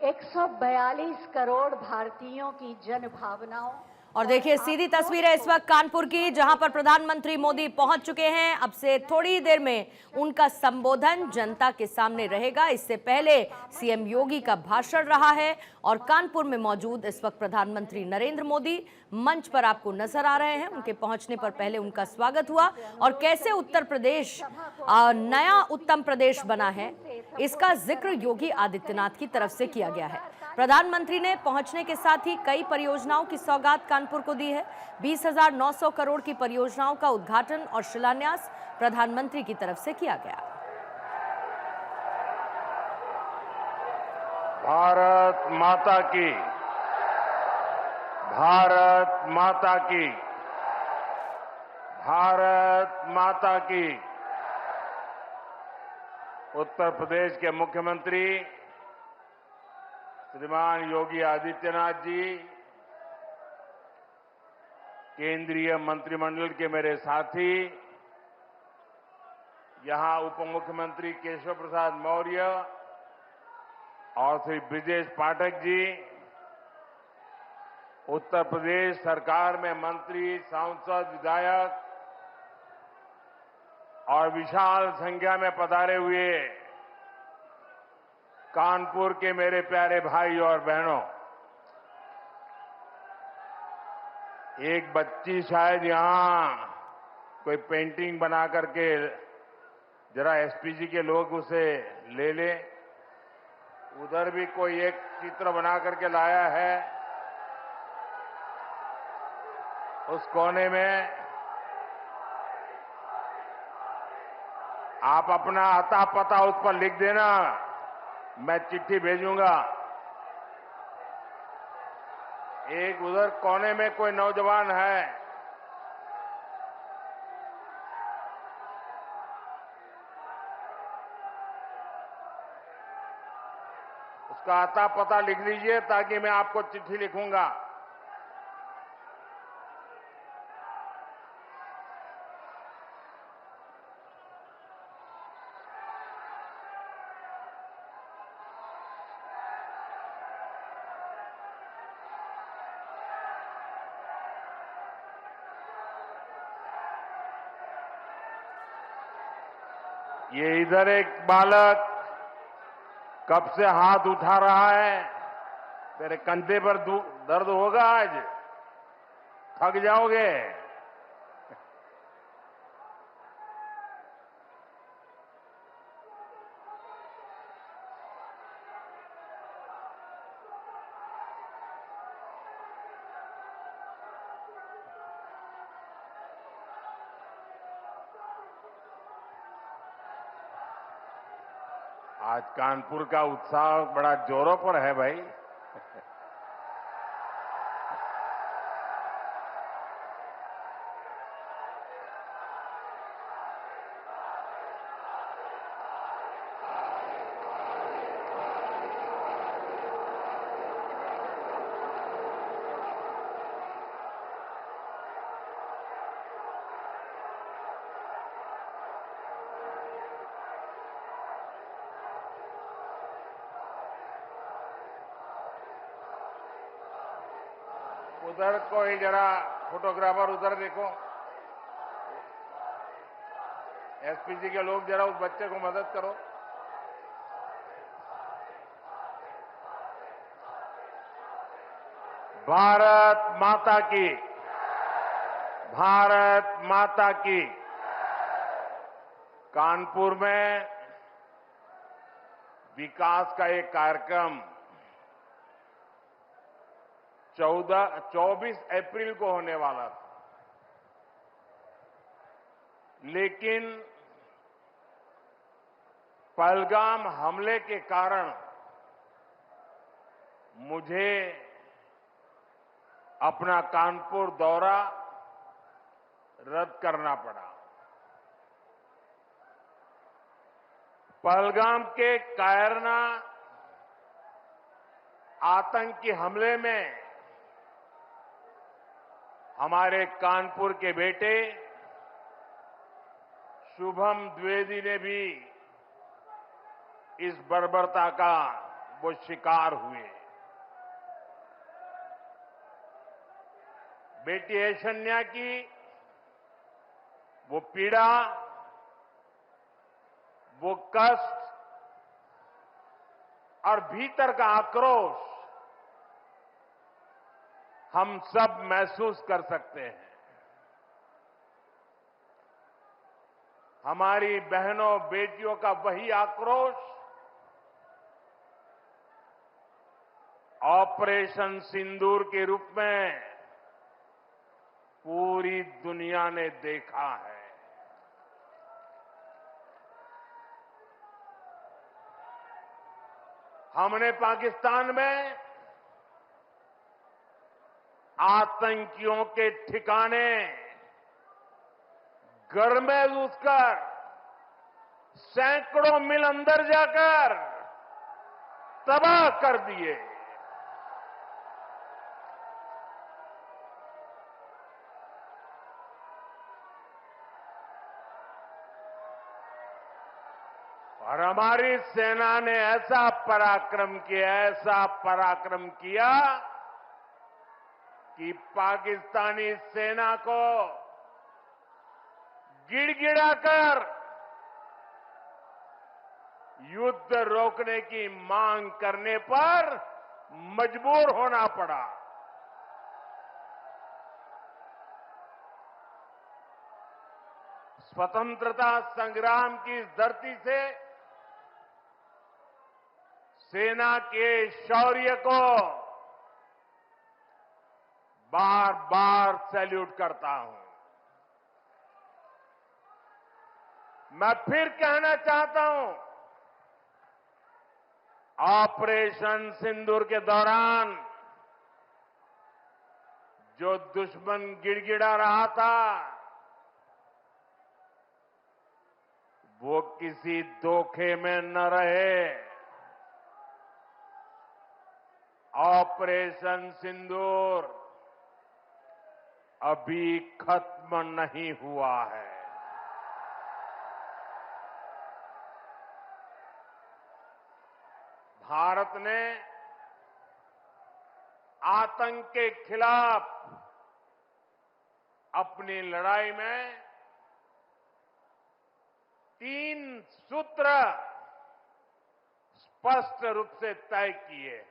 142 करोड़ भारतीयों की जन भावनाओं। और देखिए सीधी तस्वीर है इस वक्त कानपुर की, जहां पर प्रधानमंत्री मोदी पहुंच चुके हैं। अब से थोड़ी देर में उनका संबोधन जनता के सामने रहेगा। इससे पहले सीएम योगी का भाषण रहा है और कानपुर में मौजूद इस वक्त प्रधानमंत्री नरेंद्र मोदी मंच पर आपको नजर आ रहे हैं। उनके पहुंचने पर पहले उनका स्वागत हुआ और कैसे उत्तर प्रदेश नया उत्तम प्रदेश बना है, इसका जिक्र योगी आदित्यनाथ की तरफ से किया गया है। प्रधानमंत्री ने पहुंचने के साथ ही कई परियोजनाओं की सौगात कानपुर को दी है। 20,900 करोड़ की परियोजनाओं का उद्घाटन और शिलान्यास प्रधानमंत्री की तरफ से किया गया। भारत माता की, भारत माता की, भारत माता की। उत्तर प्रदेश के मुख्यमंत्री श्रीमान योगी आदित्यनाथ जी, केंद्रीय मंत्रिमंडल के मेरे साथी, यहां उप मुख्यमंत्री केशव प्रसाद मौर्य और श्री ब्रिजेश पाठक जी, उत्तर प्रदेश सरकार में मंत्री, सांसद, विधायक और विशाल संख्या में पधारे हुए कानपुर के मेरे प्यारे भाई और बहनों, एक बच्ची शायद यहां कोई पेंटिंग बना करके जरा एसपीजी के लोग उसे ले ले। उधर भी कोई एक चित्र बना करके लाया है, उस कोने में आप अपना अता पता उस पर लिख देना, मैं चिट्ठी भेजूंगा। एक उधर कोने में कोई नौजवान है, उसका अता पता लिख लीजिए ताकि मैं आपको चिट्ठी लिखूंगा। ये इधर एक बालक कब से हाथ उठा रहा है। तेरे कंधे पर दर्द होगा, आज थक जाओगे। आज कानपुर का उत्साह बड़ा जोरों पर है भाई। उधर कोई जरा फोटोग्राफर उधर देखो, एसपीजी के लोग जरा उस बच्चे को मदद करो। भारत माता की, भारत माता की। कानपुर में विकास का एक कार्यक्रम 24 अप्रैल को होने वाला था, लेकिन पहलगाम हमले के कारण मुझे अपना कानपुर दौरा रद्द करना पड़ा। पहलगाम के कायरना आतंकी हमले में हमारे कानपुर के बेटे शुभम द्विवेदी ने भी इस बर्बरता का वो शिकार हुए। बेटी ऐशन्या की वो पीड़ा, वो कष्ट और भीतर का आक्रोश हम सब महसूस कर सकते हैं। हमारी बहनों बेटियों का वही आक्रोश ऑपरेशन सिंदूर के रूप में पूरी दुनिया ने देखा है। हमने पाकिस्तान में आतंकियों के ठिकाने घर में घुसकर सैकड़ों मील अंदर जाकर तबाह कर दिए। और हमारी सेना ने ऐसा पराक्रम किया कि पाकिस्तानी सेना को गिड़गिड़ाकर युद्ध रोकने की मांग करने पर मजबूर होना पड़ा। स्वतंत्रता संग्राम की इस धरती से सेना के शौर्य को बार बार सैल्यूट करता हूं। मैं फिर कहना चाहता हूं, ऑपरेशन सिंदूर के दौरान जो दुश्मन गिड़गिड़ा रहा था, वो किसी धोखे में न रहे। ऑपरेशन सिंदूर अभी खत्म नहीं हुआ है। भारत ने आतंक के खिलाफ अपनी लड़ाई में 3 सूत्र स्पष्ट रूप से तय किए हैं।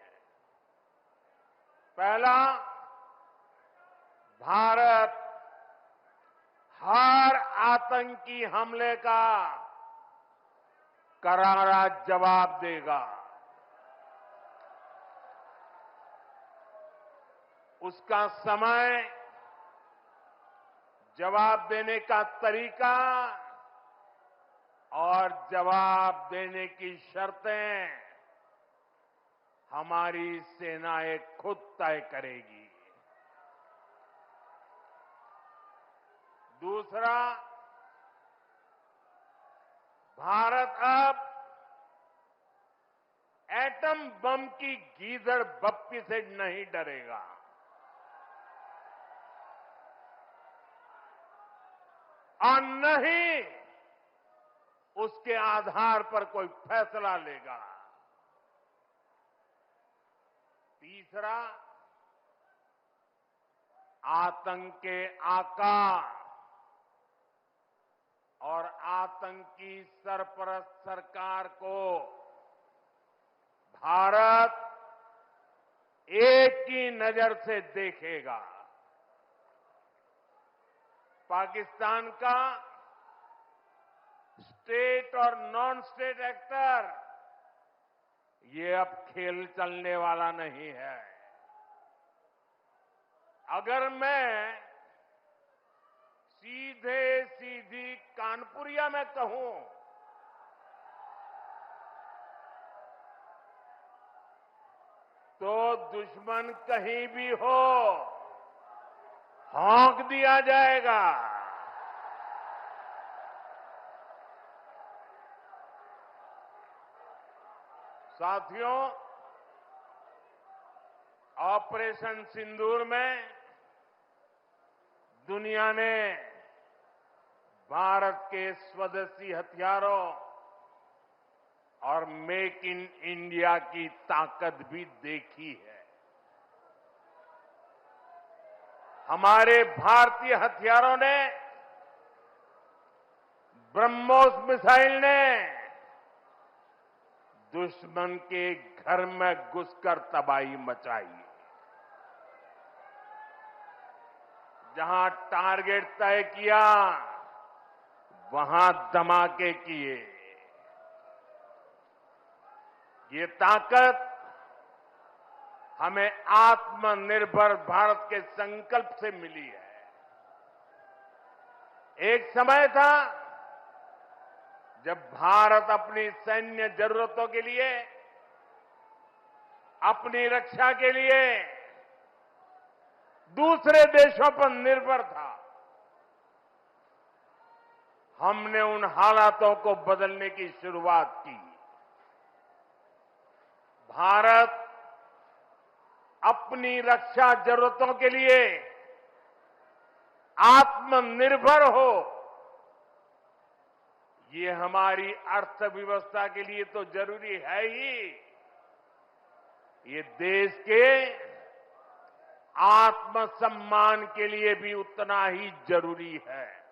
पहला, भारत हर आतंकी हमले का करारा जवाब देगा। उसका समय, जवाब देने का तरीका और जवाब देने की शर्तें हमारी सेनाएं खुद तय करेगी। दूसरा, भारत अब एटम बम की गीदड़ बप्पी से नहीं डरेगा। और न ही उसके आधार पर कोई फैसला लेगा। तीसरा, आतंक के आका और आतंकी सरपरस्त सरकार को भारत एक ही नजर से देखेगा। पाकिस्तान का स्टेट और नॉन स्टेट एक्टर ये अब खेल चलने वाला नहीं है। अगर मैं सीधी कानपुरिया में कहूं तो दुश्मन कहीं भी हो, हौंक दिया जाएगा। साथियों, ऑपरेशन सिंदूर में दुनिया ने भारत के स्वदेशी हथियारों और मेक इन इंडिया की ताकत भी देखी है। हमारे भारतीय हथियारों ने, ब्रह्मोस मिसाइल ने दुश्मन के घर में घुसकर तबाही मचाई। जहां टारगेट तय किया, वहां धमाके किए। ये ताकत हमें आत्मनिर्भर भारत के संकल्प से मिली है। एक समय था जब भारत अपनी सैन्य जरूरतों के लिए, अपनी रक्षा के लिए दूसरे देशों पर निर्भर था। हमने उन हालातों को बदलने की शुरुआत की। भारत अपनी रक्षा जरूरतों के लिए आत्मनिर्भर हो, ये हमारी अर्थव्यवस्था के लिए तो जरूरी है ही, ये देश के आत्मसम्मान के लिए भी उतना ही जरूरी है।